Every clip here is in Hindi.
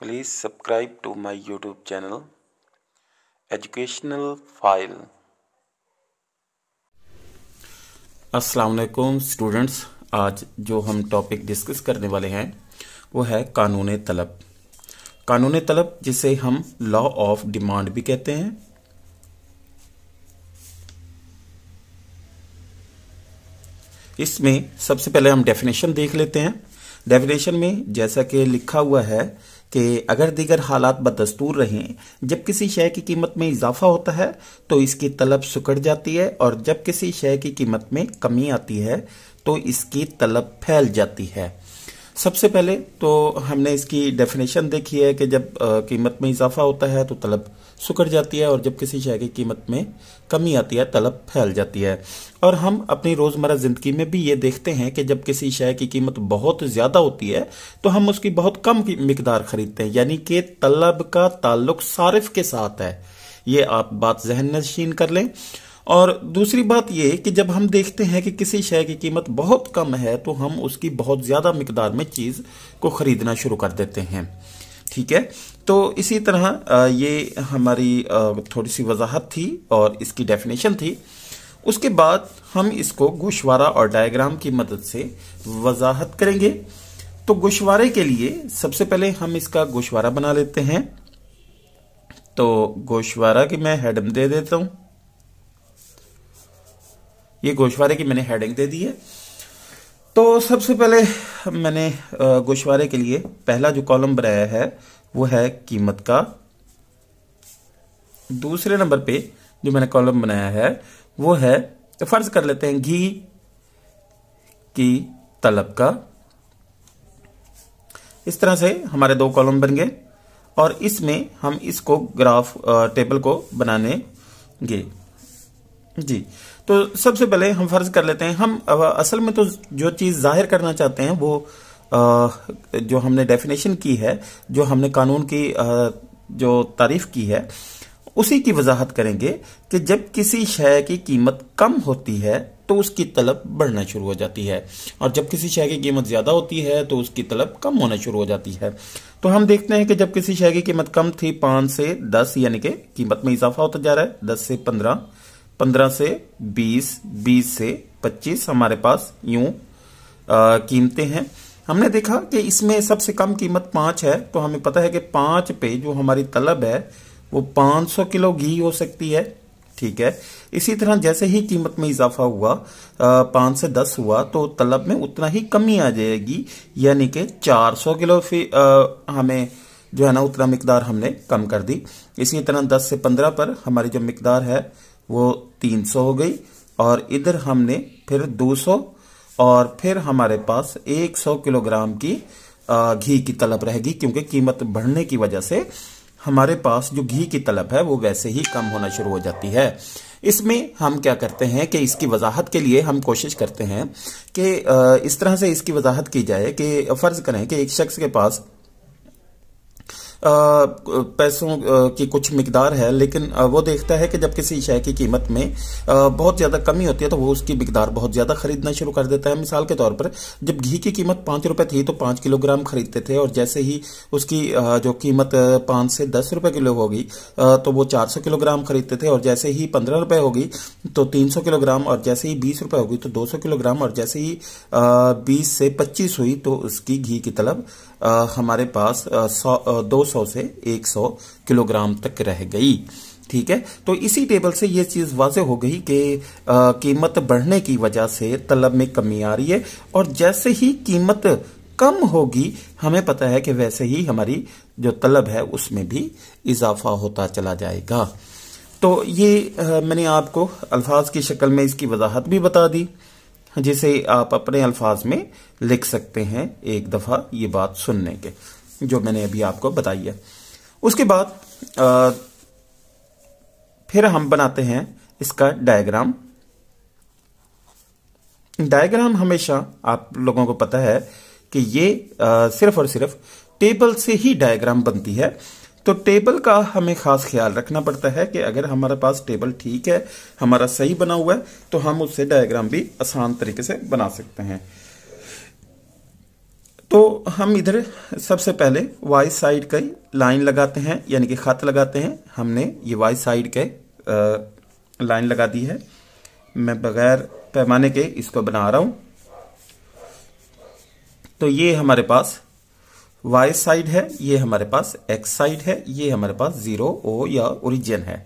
Please subscribe to my YouTube channel Educational File। अस्सलाम वालेकुम स्टूडेंट्स, आज जो हम टॉपिक डिस्कस करने वाले हैं वो है कानून तलब। कानून तलब जिसे हम लॉ ऑफ डिमांड भी कहते हैं। इसमें सबसे पहले हम डेफिनेशन देख लेते हैं। डेफिनेशन में जैसा कि लिखा हुआ है कि अगर दीगर हालात बदस्तूर रहें, जब किसी शय की कीमत में इजाफा होता है तो इसकी तलब सिकुड़ जाती है, और जब किसी शय की कीमत में कमी आती है तो इसकी तलब फैल जाती है। सबसे पहले तो हमने इसकी डेफिनेशन देखी है कि जब कीमत में इजाफा होता है तो तलब सिकुड़ जाती है, और जब किसी शय की कीमत में कमी आती है तलब फैल जाती है। और हम अपनी रोजमर्रा जिंदगी में भी ये देखते हैं कि जब किसी शय की कीमत बहुत ज्यादा होती है तो हम उसकी बहुत कम मिकदार खरीदते हैं, यानी कि तलब का ताल्लुक सारिफ के साथ है। ये आप बात जहन नशीन कर लें। और दूसरी बात ये कि जब हम देखते हैं कि किसी शय की कीमत बहुत कम है तो हम उसकी बहुत ज्यादा मिकदार में चीज को खरीदना शुरू कर देते हैं। ठीक है, तो इसी तरह ये हमारी थोड़ी सी वजाहत थी और इसकी डेफिनेशन थी। उसके बाद हम इसको गोशवारा और डायग्राम की मदद से वजाहत करेंगे। तो गोशवारे के लिए सबसे पहले हम इसका गोशवारा बना लेते हैं। तो गोशवारा की मैं हेडिंग दे देता हूं। ये गोशवारे की मैंने हेडिंग दे दी है। तो सबसे पहले मैंने गोशवारे के लिए पहला जो कॉलम बनाया है वो है कीमत का। दूसरे नंबर पे जो मैंने कॉलम बनाया है वो है, तो फर्ज कर लेते हैं, घी की तलब का। इस तरह से हमारे दो कॉलम बन गए, और इसमें हम इसको ग्राफ टेबल को बनानेंगे जी। तो सबसे पहले हम फर्ज कर लेते हैं, हम असल में तो जो चीज जाहिर करना चाहते हैं वो जो हमने डेफिनेशन की है, जो हमने कानून की जो तारीफ की है, उसी की वजाहत करेंगे कि जब किसी शय की कीमत कम होती है तो उसकी तलब बढ़ना शुरू हो जाती है, और जब किसी शय की कीमत ज्यादा होती है तो उसकी तलब कम होना शुरू हो जाती है। तो हम देखते हैं कि जब किसी शय की कीमत कम थी 5 से 10, यानी कि कीमत में इजाफा होता जा रहा है, 10 से 15, 15 से 20, 20 से 25, हमारे पास यूं कीमतें हैं। हमने देखा कि इसमें सबसे कम कीमत 5 है, तो हमें पता है कि 5 पे जो हमारी तलब है वो 500 किलो घी हो सकती है। ठीक है, इसी तरह जैसे ही कीमत में इजाफा हुआ 5 से 10 हुआ तो तलब में उतना ही कमी आ जाएगी, यानी कि 400 किलो हमें जो है ना उतना मिकदार हमने कम कर दी। इसी तरह 10 से 15 पर हमारी जो मिकदार है वो 300 हो गई, और इधर हमने फिर 200, और फिर हमारे पास 100 किलोग्राम की घी की तलब रहेगी, क्योंकि कीमत बढ़ने की वजह से हमारे पास जो घी की तलब है वो वैसे ही कम होना शुरू हो जाती है। इसमें हम क्या करते हैं कि इसकी वजाहत के लिए हम कोशिश करते हैं कि इस तरह से इसकी वजाहत की जाए कि फर्ज करें कि एक शख्स के पास पैसों की कुछ मिकदार है, लेकिन वो देखता है कि जब किसी शय की कीमत में बहुत ज्यादा कमी होती है तो वो उसकी मिकदार बहुत ज्यादा खरीदना शुरू कर देता है। मिसाल के तौर पर जब घी की कीमत 5 रुपए थी तो 5 किलोग्राम खरीदते थे, और जैसे ही उसकी जो कीमत 5 से 10 रुपए किलो होगी तो वो 400 किलोग्राम खरीदते थे, और जैसे ही 15 रुपए होगी तो 300 किलोग्राम, और जैसे ही 20 रुपए होगी तो 200 किलोग्राम, और जैसे ही 20 से 25 हुई तो उसकी घी की तलब हमारे पास 200 से 100 किलोग्राम तक रह गई। ठीक है, तो इसी टेबल से ये चीज वाज़ेह हो गई कि कीमत बढ़ने की वजह से तलब में कमी आ रही है, और जैसे ही कीमत कम होगी हमें पता है कि वैसे ही हमारी जो तलब है उसमें भी इजाफा होता चला जाएगा। तो ये मैंने आपको अल्फाज की शक्ल में इसकी वजाहत भी बता दी, जिसे आप अपने अल्फाज में लिख सकते हैं एक दफा ये बात सुनने के, जो मैंने अभी आपको बताई है। उसके बाद फिर हम बनाते हैं इसका डायग्राम। डायग्राम हमेशा आप लोगों को पता है कि ये सिर्फ और सिर्फ टेबल से ही डायग्राम बनती है। तो टेबल का हमें खास ख्याल रखना पड़ता है कि अगर हमारे पास टेबल ठीक है, हमारा सही बना हुआ है, तो हम उससे डायग्राम भी आसान तरीके से बना सकते हैं। तो हम इधर सबसे पहले वाई साइड का लाइन लगाते हैं, यानी कि खत लगाते हैं। हमने ये वाई साइड के लाइन लगा दी है। मैं बगैर पैमाने के इसको बना रहा हूं। तो ये हमारे पास वाई साइड है, ये हमारे पास एक्स साइड है, ये हमारे पास 0 ओ या ओरिजिन है।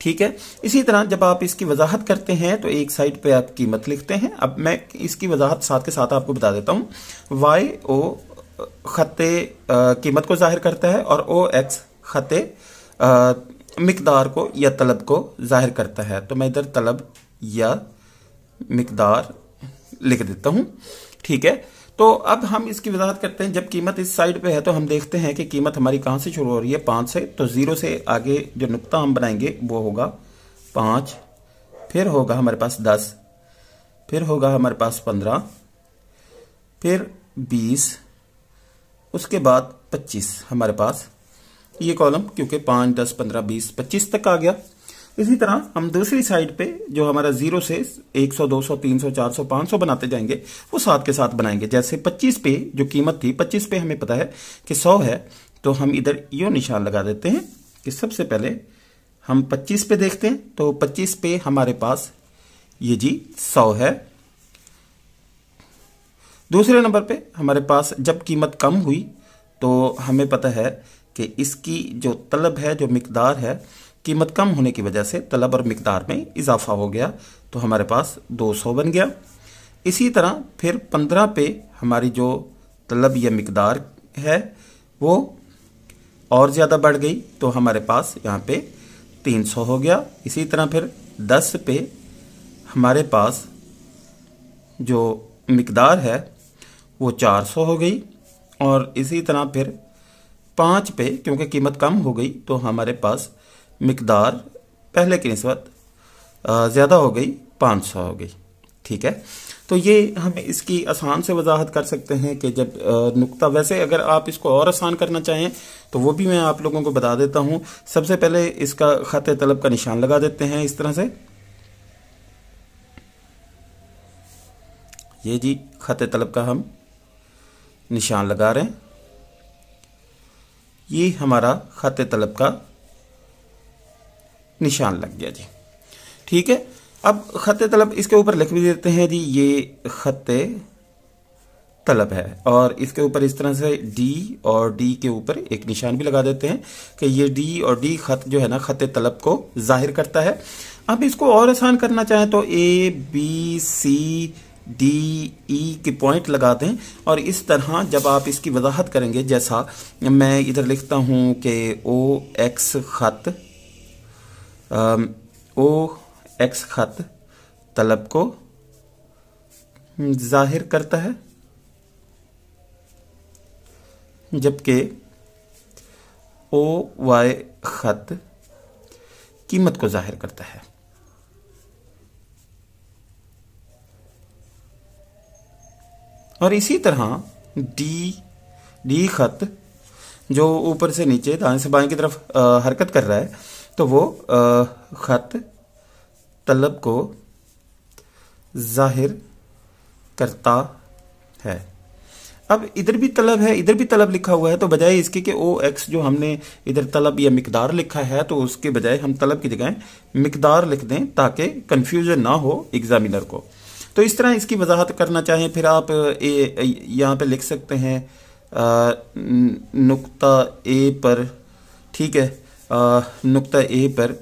ठीक है। इसी तरह जब आप इसकी वजाहत करते हैं तो एक साइड पे आप कीमत लिखते हैं। अब मैं इसकी वजाहत साथ के साथ आपको बता देता हूं। वाई ओ खत्ते कीमत को जाहिर करता है और ओ एक्स खत्ते मिकदार को या तलब को जाहिर करता है। तो मैं इधर तलब या मिकदार लिख देता हूं। ठीक है। तो अब हम इसकी वजाहत करते हैं। जब कीमत इस साइड पे है तो हम देखते हैं कि कीमत हमारी कहां से शुरू हो रही है, 5 से। तो 0 से आगे जो नुक्ता हम बनाएंगे वो होगा 5, फिर होगा हमारे पास 10, फिर होगा हमारे पास 15, फिर 20, उसके बाद 25 हमारे पास ये कॉलम, क्योंकि 5, 10, 15, 20, 25 तक आ गया। इसी तरह हम दूसरी साइड पे जो हमारा 0 से 100, 200, 300, 400, 500 बनाते जाएंगे वो साथ के साथ बनाएंगे। जैसे 25 पे जो कीमत थी, 25 पे हमें पता है कि 100 है, तो हम इधर यो निशान लगा देते हैं कि सबसे पहले हम 25 पे देखते हैं। तो 25 पे हमारे पास ये जी 100 है। दूसरे नंबर पे हमारे पास जब कीमत कम हुई तो हमें पता है कि इसकी जो तलब है, जो मिकदार है, कीमत कम होने की वजह से तलब और मिकदार में इजाफा हो गया, तो हमारे पास 200 बन गया। इसी तरह फिर 15 पे हमारी जो तलब या मिकदार है वो और ज़्यादा बढ़ गई, तो हमारे पास यहाँ पे 300 हो गया। इसी तरह फिर 10 पे हमारे पास जो मिकदार है वो 400 हो गई। और इसी तरह फिर 5 पे क्योंकि कीमत कम हो गई तो हमारे पास मिकदार पहले की निस्बत ज़्यादा हो गई, 500 हो गई। ठीक है। तो ये हम इसकी आसान से वजाहत कर सकते हैं कि जब नुक्ता, वैसे अगर आप इसको और आसान करना चाहें तो वो भी मैं आप लोगों को बता देता हूं। सबसे पहले इसका खत तलब का निशान लगा देते हैं इस तरह से। ये जी खत तलब का हम निशान लगा रहे हैं। ये हमारा खत तलब का निशान लग गया जी। ठीक है। अब खत तलब इसके ऊपर लिख भी देते हैं जी, ये खत तलब है। और इसके ऊपर इस तरह से डी और डी के ऊपर एक निशान भी लगा देते हैं कि ये डी और डी खत जो है ना, खत तलब को जाहिर करता है। अब इसको और आसान करना चाहें तो A B C D E के पॉइंट लगा दें। और इस तरह जब आप इसकी वजाहत करेंगे, जैसा मैं इधर लिखता हूं कि ओ एक्स खत तलब को जाहिर करता है, जबकि ओ वाई खत कीमत को जाहिर करता है। और इसी तरह डी खत जो ऊपर से नीचे दाएं से बाएं की तरफ हरकत कर रहा है, तो वो खत तलब को जाहिर करता है। अब इधर भी तलब है, इधर भी तलब लिखा हुआ है, तो बजाय इसके कि ओ एक्स जो हमने इधर तलब या मिकदार लिखा है, तो उसके बजाय हम तलब की जगह मिकदार लिख दें ताकि कंफ्यूजन ना हो एग्जामिनर को। तो इस तरह इसकी वजाहत करना चाहें फिर आप यहाँ पे लिख सकते हैं नुक्ता ए पर। ठीक है। नुक्ता ए पर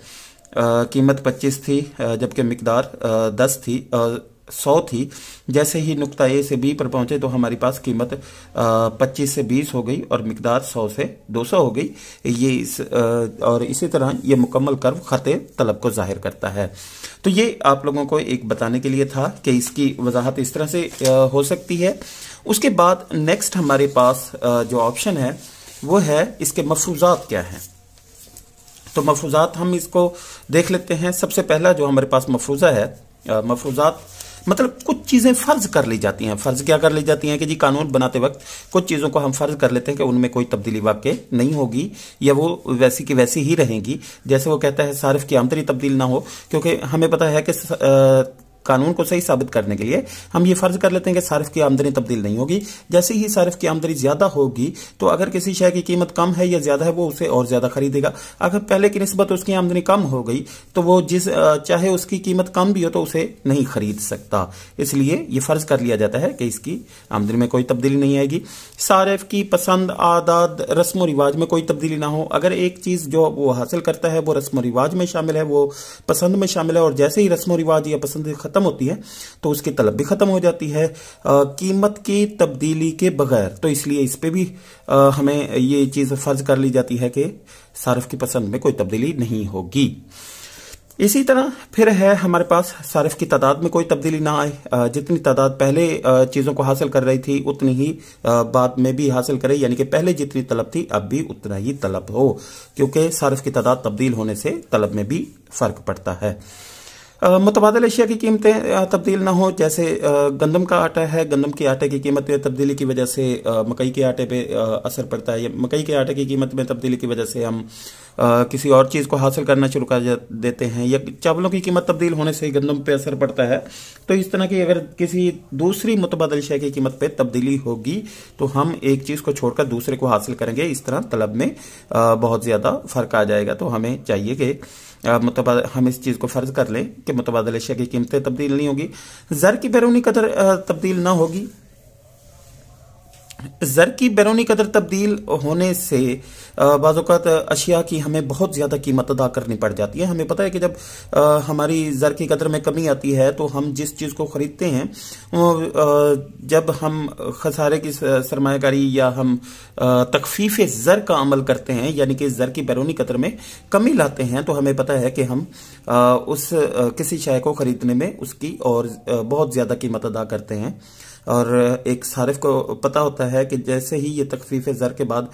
कीमत 25 थी जबकि मिकदार 10 थी, 100 थी। जैसे ही नुक्ता ए से बी पर पहुंचे तो हमारी पास कीमत 25 से 20 हो गई और मिकदार 100 से 200 हो गई। और इसी तरह ये मुकम्मल कर्व खते तलब को जाहिर करता है। तो ये आप लोगों को एक बताने के लिए था कि इसकी वजाहत इस तरह से हो सकती है। उसके बाद नेक्स्ट हमारे पास जो ऑप्शन है वो है इसके मफरूजात क्या हैं। तो मफरूजात हम इसको देख लेते हैं। सबसे पहला जो हमारे पास मफरूजा है, मफरूजात मतलब कुछ चीजें फर्ज कर ली जाती हैं। फर्ज क्या कर ली जाती हैं कि जी कानून बनाते वक्त कुछ चीजों को हम फर्ज कर लेते हैं कि उनमें कोई तब्दीली वाकई नहीं होगी या वो वैसी की वैसी ही रहेंगी। जैसे वो कहता है सारिफ की आमदनी तब्दील ना हो, क्योंकि हमें पता है कि कानून को सही साबित करने के लिए हम ये फर्ज कर लेते हैं कि सारिफ की आमदनी तब्दील नहीं होगी। जैसे ही सारिफ की आमदनी ज्यादा होगी तो अगर किसी शय की कीमत कम है या ज्यादा है वो उसे और ज्यादा खरीदेगा। अगर पहले की निस्बत उसकी आमदनी कम हो गई तो वो चाहे उसकी कीमत कम भी हो तो उसे नहीं खरीद सकता। इसलिए ये फर्ज कर लिया जाता है कि इसकी आमदनी में कोई तब्दीली नहीं आएगी। सारिफ की पसंद, आदत, रस्म रिवाज में कोई तब्दीली ना हो। अगर एक चीज जो वो हासिल करता है वो रस्म रिवाज में शामिल है, वो पसंद में शामिल है, और जैसे ही रस्म रिवाज या पसंद खत्म होती है तो उसकी तलब भी खत्म हो जाती है कीमत की तब्दीली के बगैर। तो इसलिए इस पे भी हमें ये चीज फर्ज कर ली जाती है कि सारिफ की पसंद में कोई तब्दीली नहीं होगी। इसी तरह फिर है हमारे पास सारिफ की तादाद में कोई तब्दीली ना आए। जितनी तादाद पहले चीजों को हासिल कर रही थी उतनी ही बाद में भी हासिल करे, यानी कि पहले जितनी तलब थी अब भी उतना ही तलब हो, क्योंकि सारिफ की तादाद तब्दील होने से तलब में भी फर्क पड़ता है। मुतबादिल अशिया की कीमतें तब्दील ना हो। जैसे गंदम का आटा है, गंदम के आटे की कीमत में तब्दीली की वजह से मकई के आटे पे असर पड़ता है, या मकई के आटे की कीमत में तब्दीली की वजह से हम किसी और चीज को हासिल करना शुरू कर देते हैं, या चावलों की कीमत तब्दील होने से गंदम पे असर पड़ता है। तो इस तरह की अगर किसी दूसरी मुतबादिल अशिया की कीमत पे तब्दीली होगी तो हम एक चीज को छोड़कर दूसरे को हासिल करेंगे। इस तरह तलब में बहुत ज्यादा फर्क आ जाएगा। तो हमें चाहिए कि हम इस चीज को फर्ज कर लें कि मुतबादिल अशिया की कीमतें तब्दील नहीं होगी। ज़र की बैरूनी कदर तब्दील ना होगी। ज़र की बैरूनी कदर तब्दील होने से बाज़ औक़ात अशिया की हमें बहुत ज़्यादा कीमत अदा करनी पड़ जाती है। हमें पता है कि जब हमारी ज़र की कदर में कमी आती है तो हम जिस चीज़ को ख़रीदते हैं जब हम खसारे की सरमायाकारी या हम तखफीफ ज़र का अमल करते हैं, यानी कि ज़र की बैरूनी कदर में कमी लाते हैं, तो हमें पता है कि हम उस किसी शय को ख़रीदने में उसकी और बहुत ज़्यादा कीमत अदा करते हैं। और एक सारिफ को पता होता है कि जैसे ही ये तखफीफ ज़र के बाद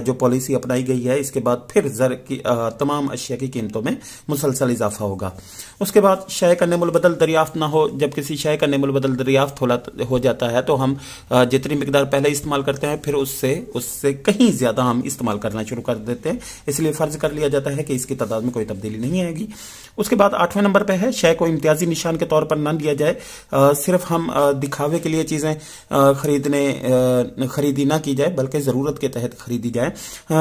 जो पॉलिसी अपनाई गई है, इसके बाद फिर ज़र की तमाम अशिया की कीमतों में मुसलसल इजाफा होगा। उसके बाद शय का नेमुल बदल दरियाफ्त ना हो। जब किसी शय का नेमुल बदल दरियाफ्त हो जाता है तो हम जितनी मिकदार पहले इस्तेमाल करते हैं फिर उससे कहीं ज्यादा हम इस्तेमाल करना शुरू कर देते हैं। इसलिए फर्ज कर लिया जाता है कि इसकी तादाद में कोई तब्दीली नहीं आएगी। उसके बाद 8वें नंबर पे है शय को इम्तियाजी निशान के तौर पर न लिया जाए। सिर्फ हम दिखावे के लिए चीजें खरीदी ना की जाए, बल्कि जरूरत के तहत खरीदी जाए।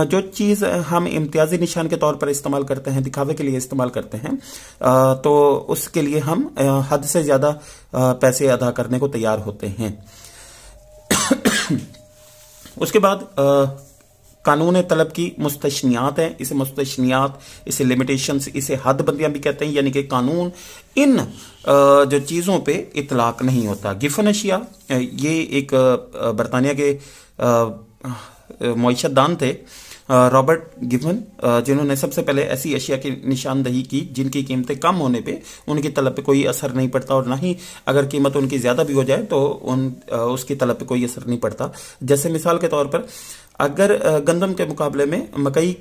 जो चीज हम इम्तियाजी निशान के तौर पर इस्तेमाल करते हैं, दिखावे के लिए इस्तेमाल करते हैं, तो उसके लिए हम हद से ज्यादा पैसे अदा करने को तैयार होते हैं। उसके बाद कानून तलब की मुस्तशनियात है। इसे मुस्तशनियात, इसे लिमिटेशंस, इसे हदबंदियां भी कहते हैं, यानी कि कानून इन जो चीज़ों पे इतलाक नहीं होता। गिफन अशिया, ये एक बरतानिया के मुआशतदान थे रॉबर्ट गिफन, जिन्होंने सबसे पहले ऐसी अशिया की निशानदही की जिनकी कीमतें कम होने पे उनकी तलब पे कोई असर नहीं पड़ता, और ना ही अगर कीमत उनकी ज्यादा भी हो जाए तो उसकी तलब पे कोई असर नहीं पड़ता। जैसे मिसाल के तौर पर अगर गंदम के मुकाबले में मकई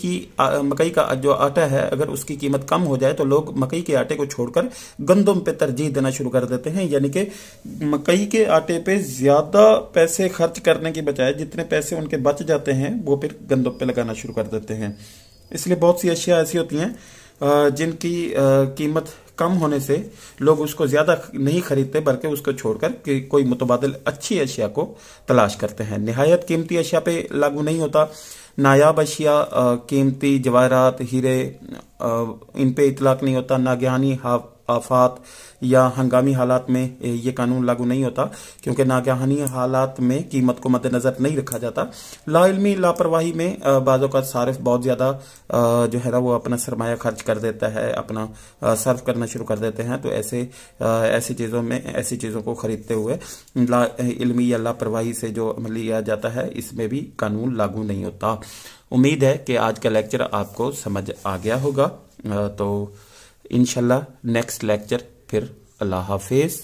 का जो आटा है, अगर उसकी कीमत कम हो जाए तो लोग मकई के आटे को छोड़कर गंदम पे तरजीह देना शुरू कर देते हैं, यानी कि मकई के आटे पे ज्यादा पैसे खर्च करने की बजाय जितने पैसे उनके बच जाते हैं वो फिर गंदम पे लगाना शुरू कर देते हैं। इसलिए बहुत सी अशिया ऐसी होती हैं जिनकी कीमत कम होने से लोग उसको ज्यादा नहीं खरीदते, बल्कि उसको छोड़कर कि कोई मुतबादिल अच्छी अशिया को तलाश करते हैं। निहायत कीमती अशिया पे लागू नहीं होता। नायाब अशिया, कीमती जवाहरात, हीरे, इन पे इतलाक नहीं होता। नागहानी आफात या हंगामी हालात में ये कानून लागू नहीं होता, क्योंकि नागहानी हालात में कीमत को मद्देनजर नहीं रखा जाता। लाइल्मी लापरवाही में बाज़ों का सारिफ बहुत ज्यादा जो है ना वो अपना सरमाया खर्च कर देता है, अपना सर्फ करना शुरू कर देते हैं। तो ऐसी चीजों को खरीदते हुए इल्मी या लापरवाही से जो अमल लिया जाता है, इसमें भी कानून लागू नहीं होता। उम्मीद है कि आज का लेक्चर आपको समझ आ गया होगा। तो इंशाल्लाह नेक्स्ट लेक्चर फिर। अल्लाह हाफिज।